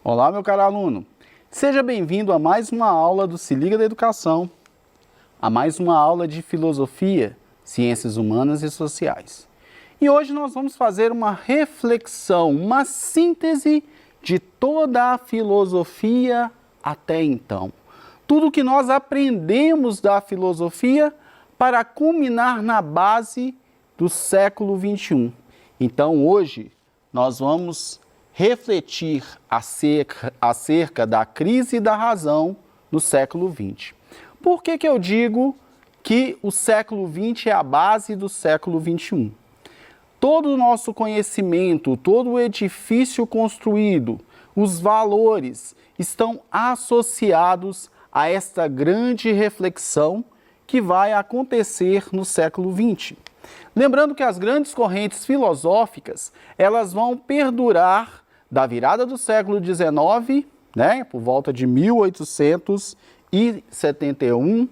Olá, meu caro aluno. Seja bem-vindo a mais uma aula do Se Liga da Educação, a mais uma aula de Filosofia, Ciências Humanas e Sociais. E hoje nós vamos fazer uma reflexão, uma síntese de toda a filosofia até então. Tudo que nós aprendemos da filosofia para culminar na base do século XXI. Então, hoje, nós vamos refletir acerca da crise da razão no século XX. Por que eu digo que o século XX é a base do século XXI? Todo o nosso conhecimento, todo o edifício construído, os valores estão associados a esta grande reflexão que vai acontecer no século XX. Lembrando que as grandes correntes filosóficas, elas vão perdurar da virada do século XIX, por volta de 1871,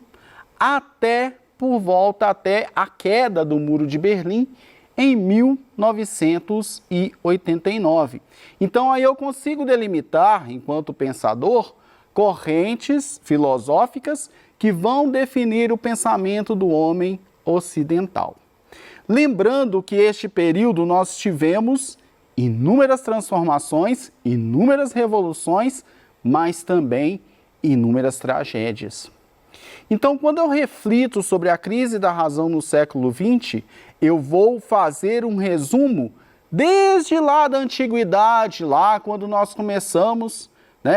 até a queda do Muro de Berlim em 1989. Então aí eu consigo delimitar, enquanto pensador, correntes filosóficas que vão definir o pensamento do homem ocidental. Lembrando que este período nós tivemos inúmeras transformações, inúmeras revoluções, mas também inúmeras tragédias. Então, quando eu reflito sobre a crise da razão no século XX, eu vou fazer um resumo desde lá da antiguidade, lá quando nós começamos,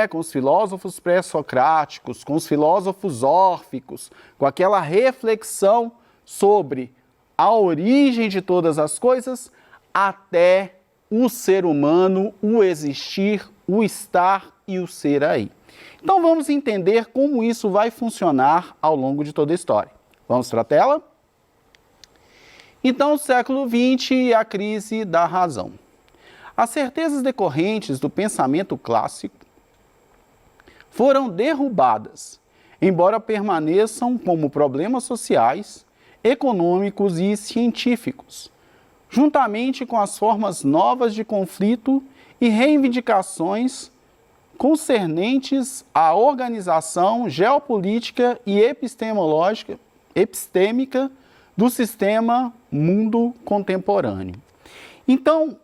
com os filósofos pré-socráticos, com os filósofos órficos, com aquela reflexão sobre a origem de todas as coisas, até o ser humano, o existir, o estar e o ser aí. Então vamos entender como isso vai funcionar ao longo de toda a história. Vamos para a tela? Então, o século XX e a crise da razão. As certezas decorrentes do pensamento clássico foram derrubadas, embora permaneçam como problemas sociais, econômicos e científicos, juntamente com as formas novas de conflito e reivindicações concernentes à organização geopolítica e epistêmica do sistema mundo contemporâneo. Então,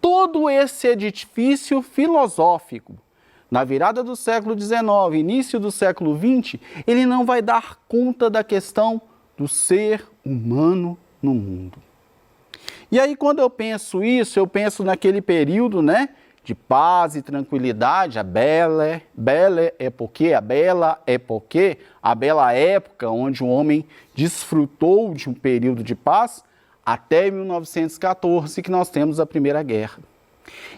todo esse edifício filosófico, na virada do século XIX, início do século XX, ele não vai dar conta da questão do ser humano no mundo. E aí, quando eu penso isso, eu penso naquele período, de paz e tranquilidade, a bela época onde o homem desfrutou de um período de paz, até 1914, que nós temos a Primeira Guerra.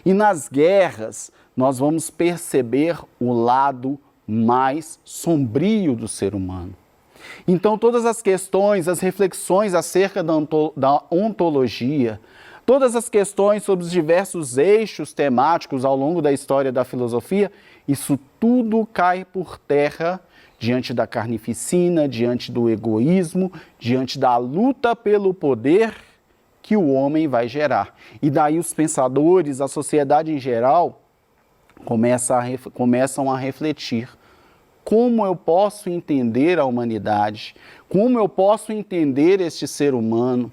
E nas guerras, nós vamos perceber o lado mais sombrio do ser humano. Então, todas as questões, as reflexões acerca da ontologia, todas as questões sobre os diversos eixos temáticos ao longo da história da filosofia, isso tudo cai por terra diante da carnificina, diante do egoísmo, diante da luta pelo poder que o homem vai gerar. E daí os pensadores, a sociedade em geral, começam a refletir. Como eu posso entender a humanidade? Como eu posso entender este ser humano?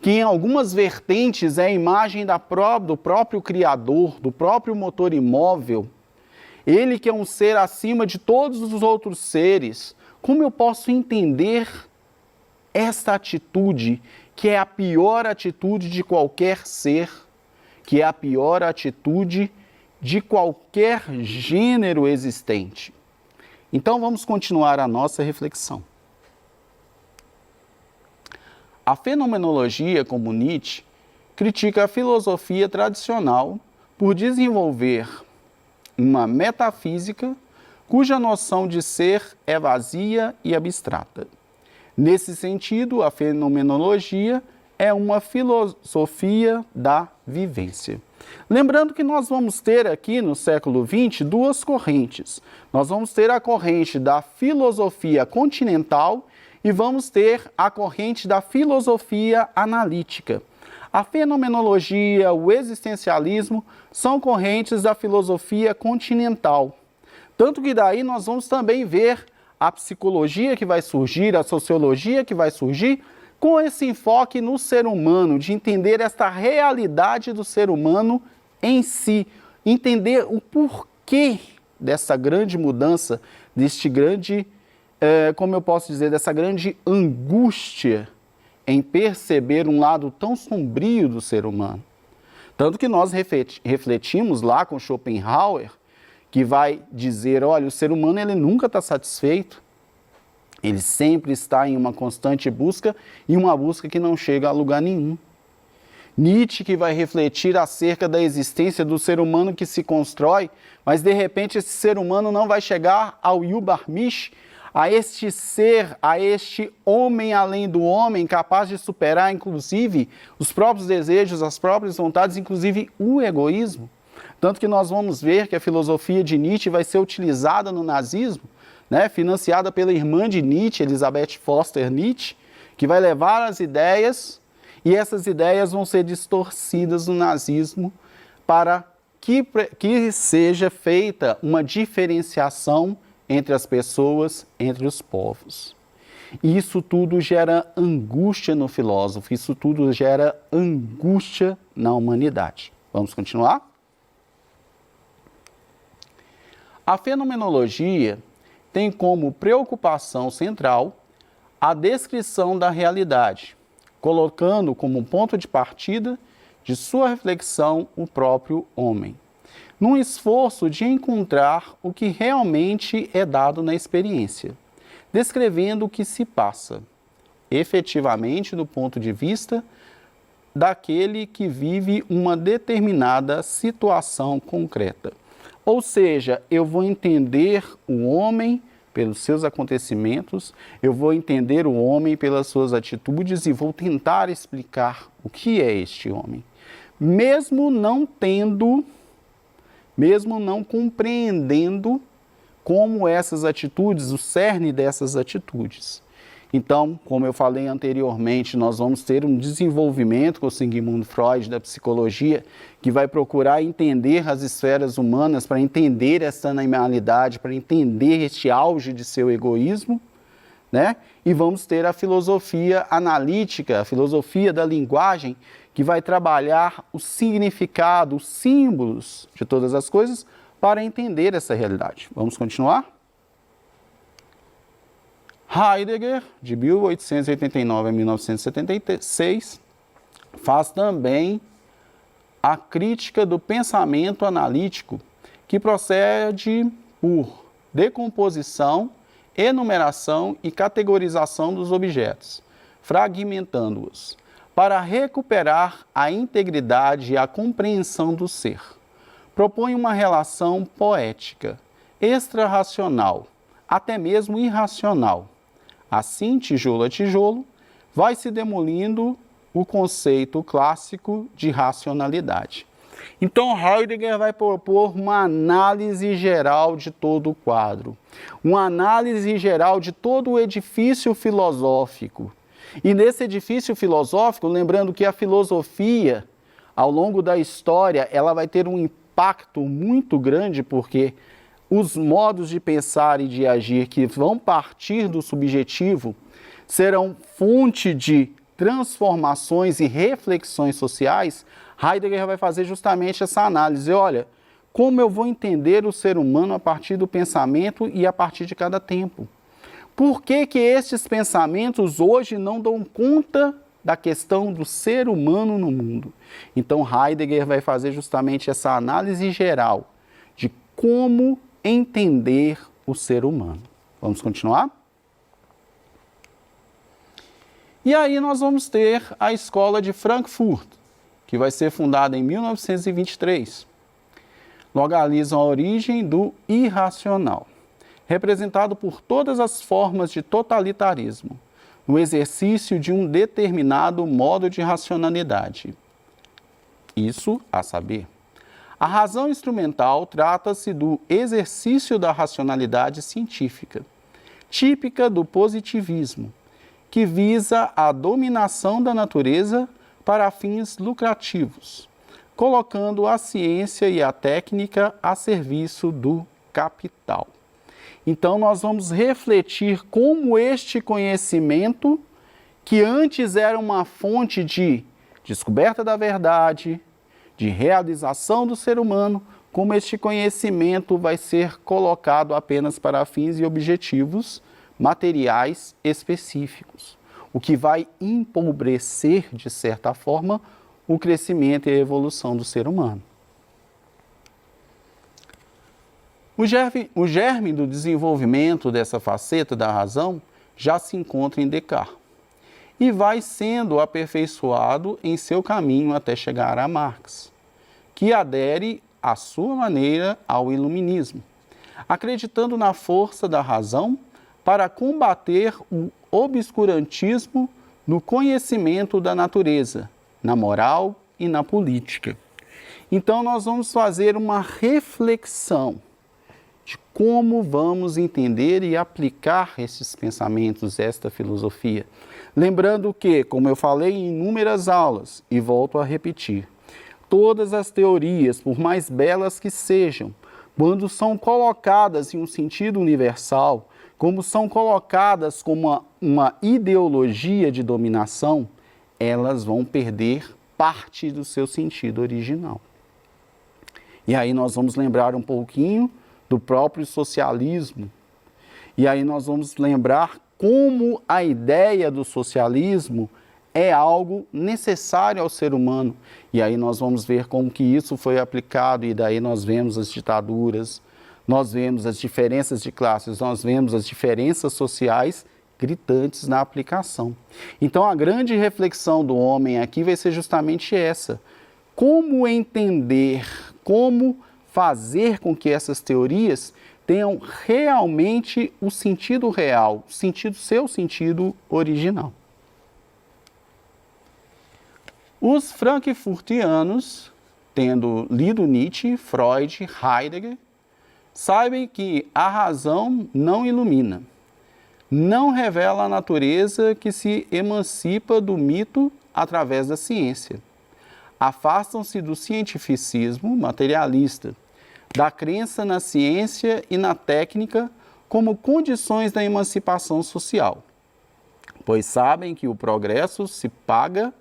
Que em algumas vertentes é a imagem do próprio Criador, do próprio motor imóvel. Ele que é um ser acima de todos os outros seres. Como eu posso entender esta atitude, que é a pior atitude de qualquer ser, que é a pior atitude de qualquer gênero existente? Então vamos continuar a nossa reflexão. A fenomenologia, como Nietzsche, critica a filosofia tradicional por desenvolver uma metafísica cuja noção de ser é vazia e abstrata. Nesse sentido, a fenomenologia é uma filosofia da vivência. Lembrando que nós vamos ter aqui no século XX duas correntes. Nós vamos ter a corrente da filosofia continental e vamos ter a corrente da filosofia analítica. A fenomenologia, o existencialismo são correntes da filosofia continental. Tanto que daí nós vamos também ver a psicologia que vai surgir, a sociologia que vai surgir, com esse enfoque no ser humano, de entender esta realidade do ser humano em si, entender o porquê dessa grande mudança, deste grande, como eu posso dizer, dessa grande angústia em perceber um lado tão sombrio do ser humano. Tanto que nós refletimos lá com Schopenhauer, que vai dizer, olha, o ser humano ele nunca está satisfeito, ele sempre está em uma constante busca e uma busca que não chega a lugar nenhum. Nietzsche que vai refletir acerca da existência do ser humano que se constrói, mas de repente esse ser humano não vai chegar ao Übermensch, a este ser, a este homem além do homem, capaz de superar inclusive os próprios desejos, as próprias vontades, inclusive o egoísmo. Tanto que nós vamos ver que a filosofia de Nietzsche vai ser utilizada no nazismo, né, financiada pela irmã de Nietzsche, Elizabeth Foster Nietzsche, que vai levar as ideias, e essas ideias vão ser distorcidas no nazismo para que seja feita uma diferenciação entre as pessoas, entre os povos. E isso tudo gera angústia no filósofo, isso tudo gera angústia na humanidade. Vamos continuar? A fenomenologia tem como preocupação central a descrição da realidade, colocando como ponto de partida de sua reflexão o próprio homem, num esforço de encontrar o que realmente é dado na experiência, descrevendo o que se passa, efetivamente do ponto de vista daquele que vive uma determinada situação concreta. Ou seja, eu vou entender o homem pelos seus acontecimentos, eu vou entender o homem pelas suas atitudes e vou tentar explicar o que é este homem. Mesmo não compreendendo como essas atitudes, o cerne dessas atitudes. Então, como eu falei anteriormente, nós vamos ter um desenvolvimento com Sigmund Freud da psicologia, que vai procurar entender as esferas humanas, para entender essa animalidade, para entender este auge de seu egoísmo, né? E vamos ter a filosofia analítica, a filosofia da linguagem, que vai trabalhar o significado, os símbolos de todas as coisas para entender essa realidade. Vamos continuar? Heidegger, de 1889 a 1976, faz também a crítica do pensamento analítico, que procede por decomposição, enumeração e categorização dos objetos, fragmentando-os, para recuperar a integridade e a compreensão do ser. Propõe uma relação poética, extra-racional, até mesmo irracional. Assim, tijolo a tijolo, vai se demolindo o conceito clássico de racionalidade. Então, Heidegger vai propor uma análise geral de todo o quadro, uma análise geral de todo o edifício filosófico. E nesse edifício filosófico, lembrando que a filosofia, ao longo da história, ela vai ter um impacto muito grande, porque os modos de pensar e de agir que vão partir do subjetivo serão fonte de transformações e reflexões sociais. Heidegger vai fazer justamente essa análise. Olha, como eu vou entender o ser humano a partir do pensamento e a partir de cada tempo? Por que que estes pensamentos hoje não dão conta da questão do ser humano no mundo? Então Heidegger vai fazer justamente essa análise geral de como entender o ser humano. Vamos continuar? E aí nós vamos ter a Escola de Frankfurt, que vai ser fundada em 1923. Localizam a origem do irracional, representado por todas as formas de totalitarismo, no exercício de um determinado modo de racionalidade. Isso a saber, a razão instrumental trata-se do exercício da racionalidade científica, típica do positivismo, que visa a dominação da natureza para fins lucrativos, colocando a ciência e a técnica a serviço do capital. Então, nós vamos refletir como este conhecimento, que antes era uma fonte de descoberta da verdade, de realização do ser humano, como este conhecimento vai ser colocado apenas para fins e objetivos materiais específicos, o que vai empobrecer, de certa forma, o crescimento e a evolução do ser humano. O germe do desenvolvimento dessa faceta da razão já se encontra em Descartes e vai sendo aperfeiçoado em seu caminho até chegar a Marx, que adere à sua maneira ao iluminismo, acreditando na força da razão para combater o obscurantismo no conhecimento da natureza, na moral e na política. Então, nós vamos fazer uma reflexão de como vamos entender e aplicar esses pensamentos, esta filosofia. Lembrando que, como eu falei em inúmeras aulas, e volto a repetir, todas as teorias, por mais belas que sejam, quando são colocadas em um sentido universal, como são colocadas como uma ideologia de dominação, elas vão perder parte do seu sentido original. E aí nós vamos lembrar um pouquinho do próprio socialismo. E aí nós vamos lembrar como a ideia do socialismo é algo necessário ao ser humano. E aí nós vamos ver como que isso foi aplicado, e daí nós vemos as ditaduras, nós vemos as diferenças de classes, nós vemos as diferenças sociais gritantes na aplicação. Então a grande reflexão do homem aqui vai ser justamente essa: como entender, como fazer com que essas teorias tenham realmente o sentido real, seu sentido original. Os frankfurtianos, tendo lido Nietzsche, Freud, Heidegger, sabem que a razão não ilumina, não revela a natureza que se emancipa do mito através da ciência. Afastam-se do cientificismo materialista, da crença na ciência e na técnica como condições da emancipação social, pois sabem que o progresso se paga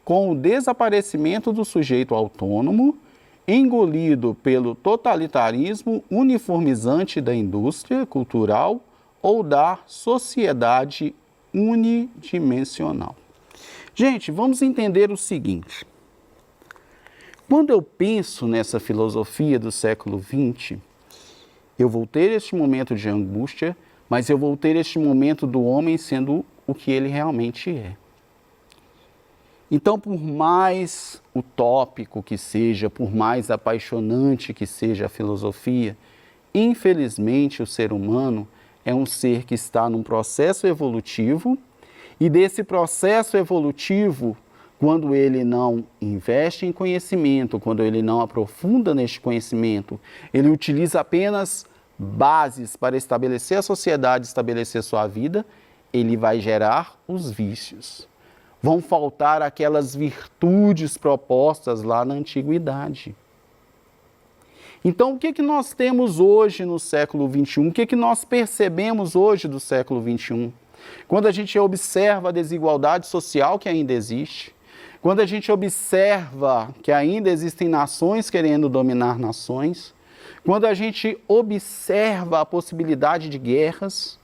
com o desaparecimento do sujeito autônomo, engolido pelo totalitarismo uniformizante da indústria cultural ou da sociedade unidimensional. Gente, vamos entender o seguinte. Quando eu penso nessa filosofia do século XX, eu vou ter este momento de angústia, mas eu vou ter este momento do homem sendo o que ele realmente é. Então, por mais utópico que seja, por mais apaixonante que seja a filosofia, infelizmente o ser humano é um ser que está num processo evolutivo, e desse processo evolutivo, quando ele não investe em conhecimento, quando ele não aprofunda neste conhecimento, ele utiliza apenas bases para estabelecer a sociedade, estabelecer sua vida, ele vai gerar os vícios. Vão faltar aquelas virtudes propostas lá na antiguidade. Então, o que nós temos hoje no século XXI? O que nós percebemos hoje do século XXI? Quando a gente observa a desigualdade social que ainda existe, quando a gente observa que ainda existem nações querendo dominar nações, quando a gente observa a possibilidade de guerras,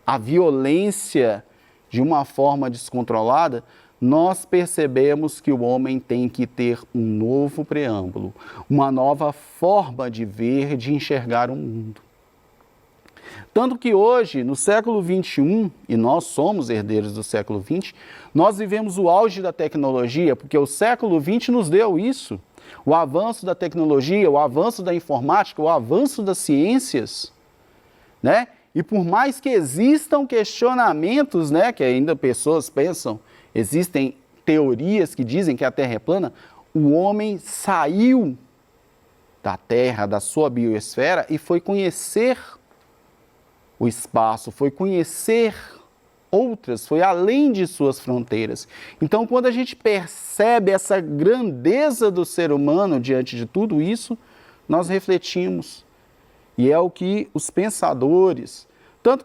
a violência de uma forma descontrolada, nós percebemos que o homem tem que ter um novo preâmbulo, uma nova forma de ver, de enxergar o mundo. Tanto que hoje, no século XXI, e nós somos herdeiros do século XX, nós vivemos o auge da tecnologia, porque o século XX nos deu isso. O avanço da tecnologia, o avanço da informática, o avanço das ciências, né? E por mais que existam questionamentos, né, que ainda pessoas pensam, existem teorias que dizem que a Terra é plana, o homem saiu da Terra, da sua biosfera, e foi conhecer o espaço, foi conhecer outras, foi além de suas fronteiras. Então, quando a gente percebe essa grandeza do ser humano diante de tudo isso, nós refletimos. E é o que os pensadores, tanto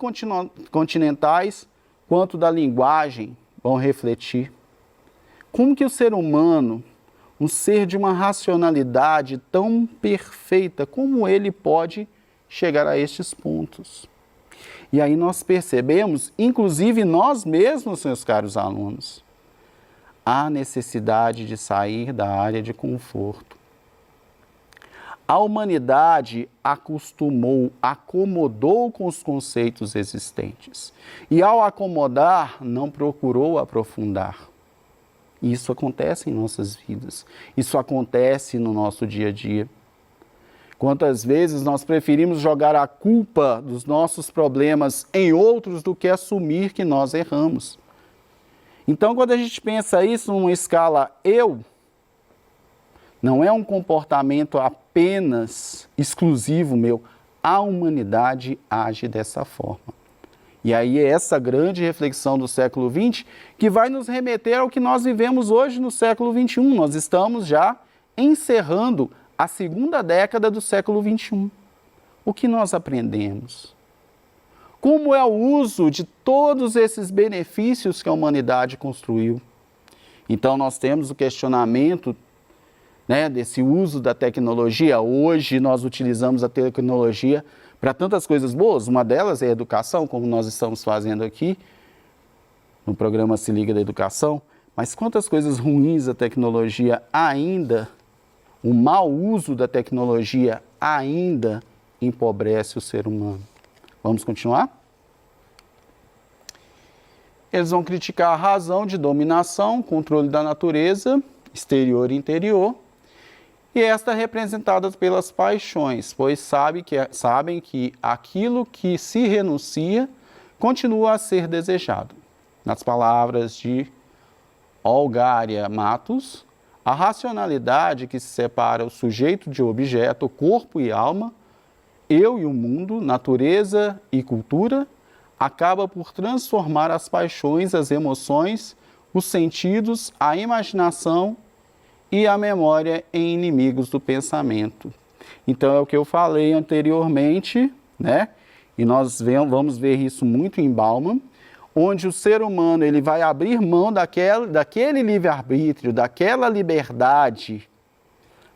continentais quanto da linguagem, vão refletir. Como que o ser humano, um ser de uma racionalidade tão perfeita, como ele pode chegar a estes pontos? E aí nós percebemos, inclusive nós mesmos, meus caros alunos, a necessidade de sair da área de conforto. A humanidade acomodou com os conceitos existentes. E ao acomodar, não procurou aprofundar. Isso acontece em nossas vidas. Isso acontece no nosso dia a dia. Quantas vezes nós preferimos jogar a culpa dos nossos problemas em outros do que assumir que nós erramos. Então, quando a gente pensa isso numa escala não é um comportamento apenas exclusivo meu. A humanidade age dessa forma. E aí é essa grande reflexão do século XX que vai nos remeter ao que nós vivemos hoje no século XXI. Nós estamos já encerrando a segunda década do século XXI. O que nós aprendemos? Como é o uso de todos esses benefícios que a humanidade construiu? Então nós temos o questionamento, desse uso da tecnologia. Hoje nós utilizamos a tecnologia para tantas coisas boas, uma delas é a educação, como nós estamos fazendo aqui no programa Se Liga da Educação, mas quantas coisas ruins a tecnologia ainda, o mau uso da tecnologia ainda empobrece o ser humano. Vamos continuar? Eles vão criticar a razão de dominação, controle da natureza, exterior e interior, e esta é representada pelas paixões, pois sabem que aquilo que se renuncia continua a ser desejado. Nas palavras de Olgária Matos, a racionalidade que se separa o sujeito de objeto, corpo e alma, eu e o mundo, natureza e cultura, acaba por transformar as paixões, as emoções, os sentidos, a imaginação e a memória em inimigos do pensamento. Então é o que eu falei anteriormente, e nós vamos ver isso muito em Bauman, onde o ser humano ele vai abrir mão daquele livre-arbítrio, daquela liberdade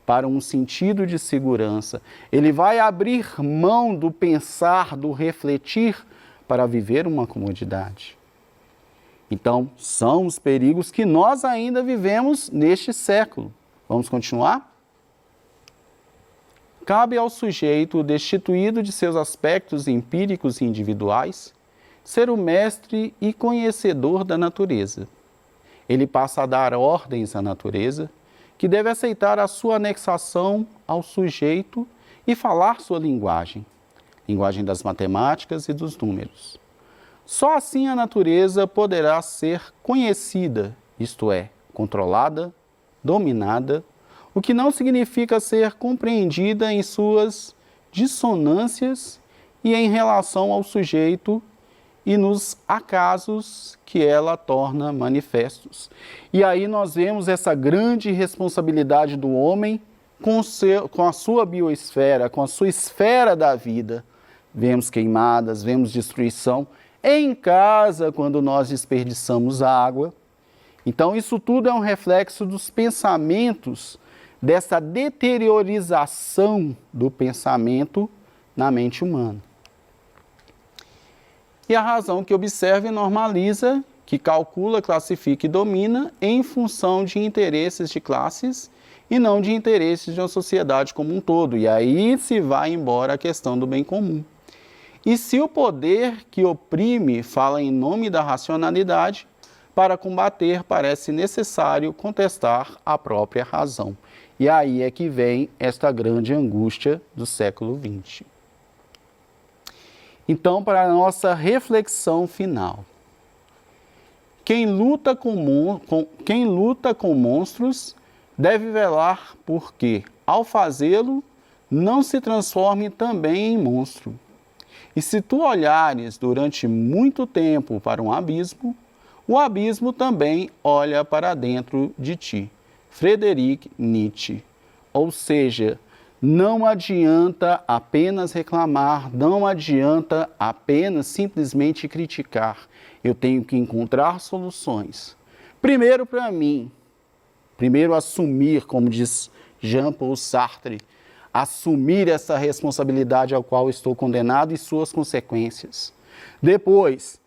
para um sentido de segurança. Ele vai abrir mão do pensar, do refletir para viver uma comodidade. Então, são os perigos que nós ainda vivemos neste século. Vamos continuar? Cabe ao sujeito, destituído de seus aspectos empíricos e individuais, ser o mestre e conhecedor da natureza. Ele passa a dar ordens à natureza, que deve aceitar a sua anexação ao sujeito e falar sua linguagem das matemáticas e dos números. Só assim a natureza poderá ser conhecida, isto é, controlada, dominada, o que não significa ser compreendida em suas dissonâncias e em relação ao sujeito e nos acasos que ela torna manifestos. E aí nós vemos essa grande responsabilidade do homem com a sua biosfera, com a sua esfera da vida. Vemos queimadas, vemos destruição. Em casa, quando nós desperdiçamos água. Então, isso tudo é um reflexo dos pensamentos, dessa deteriorização do pensamento na mente humana. E a razão que observa e normaliza, que calcula, classifica e domina em função de interesses de classes e não de interesses de uma sociedade como um todo. E aí se vai embora a questão do bem comum. E se o poder que oprime fala em nome da racionalidade, para combater parece necessário contestar a própria razão. E aí é que vem esta grande angústia do século XX. Então, para a nossa reflexão final. Quem luta com monstros deve velar porque, ao fazê-lo, não se transforme também em monstro. E se tu olhares durante muito tempo para um abismo, o abismo também olha para dentro de ti. Friedrich Nietzsche. Ou seja, não adianta apenas reclamar, não adianta apenas simplesmente criticar. Eu tenho que encontrar soluções. Primeiro para mim, primeiro assumir, como diz Jean-Paul Sartre, assumir essa responsabilidade ao qual estou condenado e suas consequências. Depois,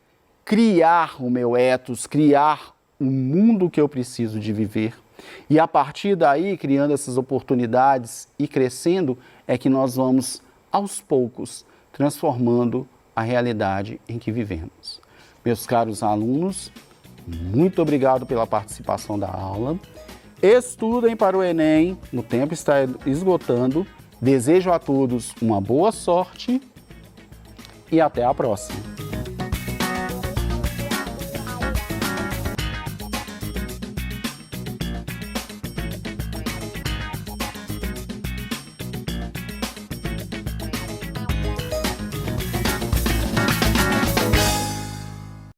criar o meu ethos, criar o mundo que eu preciso de viver. E a partir daí, criando essas oportunidades e crescendo, é que nós vamos, aos poucos, transformando a realidade em que vivemos. Meus caros alunos, muito obrigado pela participação da aula. Estudem para o Enem, o tempo está esgotando. Desejo a todos uma boa sorte e até a próxima.